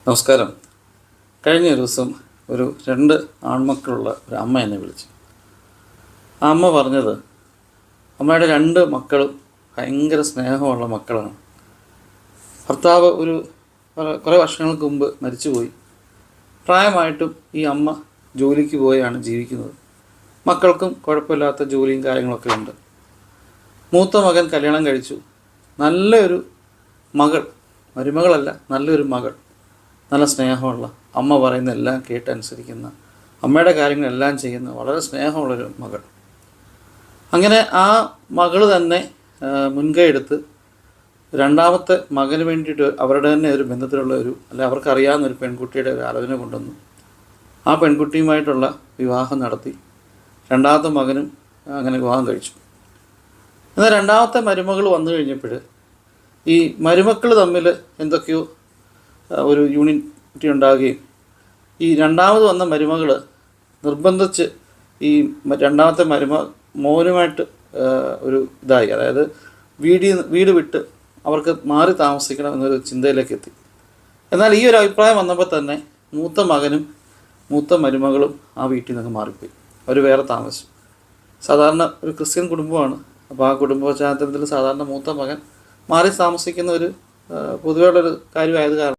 നമസ്കാരം. കഴിഞ്ഞ ദിവസം ഒരു 2 ആൺമക്കളുള്ള ഒരു അമ്മ എന്നെ വിളിച്ചു. ആ അമ്മ പറഞ്ഞത് അമ്മയുടെ 2 മക്കളും ഭയങ്കര സ്നേഹമുള്ള മക്കളാണ്. ഭർത്താവ് കുറേ വർഷങ്ങൾക്ക് മുമ്പ് മരിച്ചുപോയി. പ്രായമായിട്ടും ഈ അമ്മ ജോലിക്ക് പോയാണ് ജീവിക്കുന്നത്. മക്കൾക്കും കുഴപ്പമില്ലാത്ത ജോലിയും കാര്യങ്ങളൊക്കെ ഉണ്ട്. മൂത്ത മകൻ കല്യാണം കഴിച്ചു. നല്ലൊരു മകൾ, മരുമകളല്ല, നല്ലൊരു മകൾ, നല്ല സ്നേഹമുള്ള, അമ്മ പറയുന്ന എല്ലാം കേട്ടനുസരിക്കുന്ന, അമ്മയുടെ കാര്യങ്ങളെല്ലാം ചെയ്യുന്ന വളരെ സ്നേഹമുള്ളൊരു മകൾ. അങ്ങനെ ആ മകൾ തന്നെ മുൻകൈ എടുത്ത് രണ്ടാമത്തെ മകന് വേണ്ടിയിട്ട് അവരുടെ തന്നെ ഒരു ബന്ധത്തിലുള്ള അവർക്കറിയാവുന്ന ഒരു പെൺകുട്ടിയുടെ ഒരു ആലോചന കൊണ്ടുവന്നു. ആ പെൺകുട്ടിയുമായിട്ടുള്ള വിവാഹം നടത്തി. രണ്ടാമത്തെ മകനും അങ്ങനെ വിവാഹം കഴിച്ചു. എന്നാൽ രണ്ടാമത്തെ മരുമകൾ വന്നു കഴിഞ്ഞപ്പോൾ ഈ മരുമക്കൾ തമ്മിൽ എന്തൊക്കെയോ ഒരു യൂണിറ്റി ഉണ്ടാകുകയും ഈ രണ്ടാമത് വന്ന മരുമകൾ നിർബന്ധിച്ച് ഈ രണ്ടാമത്തെ മോനുമായിട്ട് ഒരു ഇതായി, അതായത് വീട് വിട്ട് അവർക്ക് മാറി താമസിക്കണം എന്നൊരു ചിന്തയിലേക്ക് എത്തി. എന്നാൽ ഈ ഒരു അഭിപ്രായം വന്നപ്പോൾ തന്നെ മൂത്ത മകനും മൂത്ത മരുമകളും ആ വീട്ടിൽ നിന്ന് മാറിപ്പോയി. അവർ വേറെ താമസിച്ചു. സാധാരണ ഒരു ക്രിസ്ത്യൻ കുടുംബമാണ്. അപ്പോൾ ആ കുടുംബ പശ്ചാത്തലത്തിൽ സാധാരണ മൂത്ത മകൻ മാറി താമസിക്കുന്ന ഒരു പൊതുവെയുള്ളൊരു കാര്യമായത് കാരണം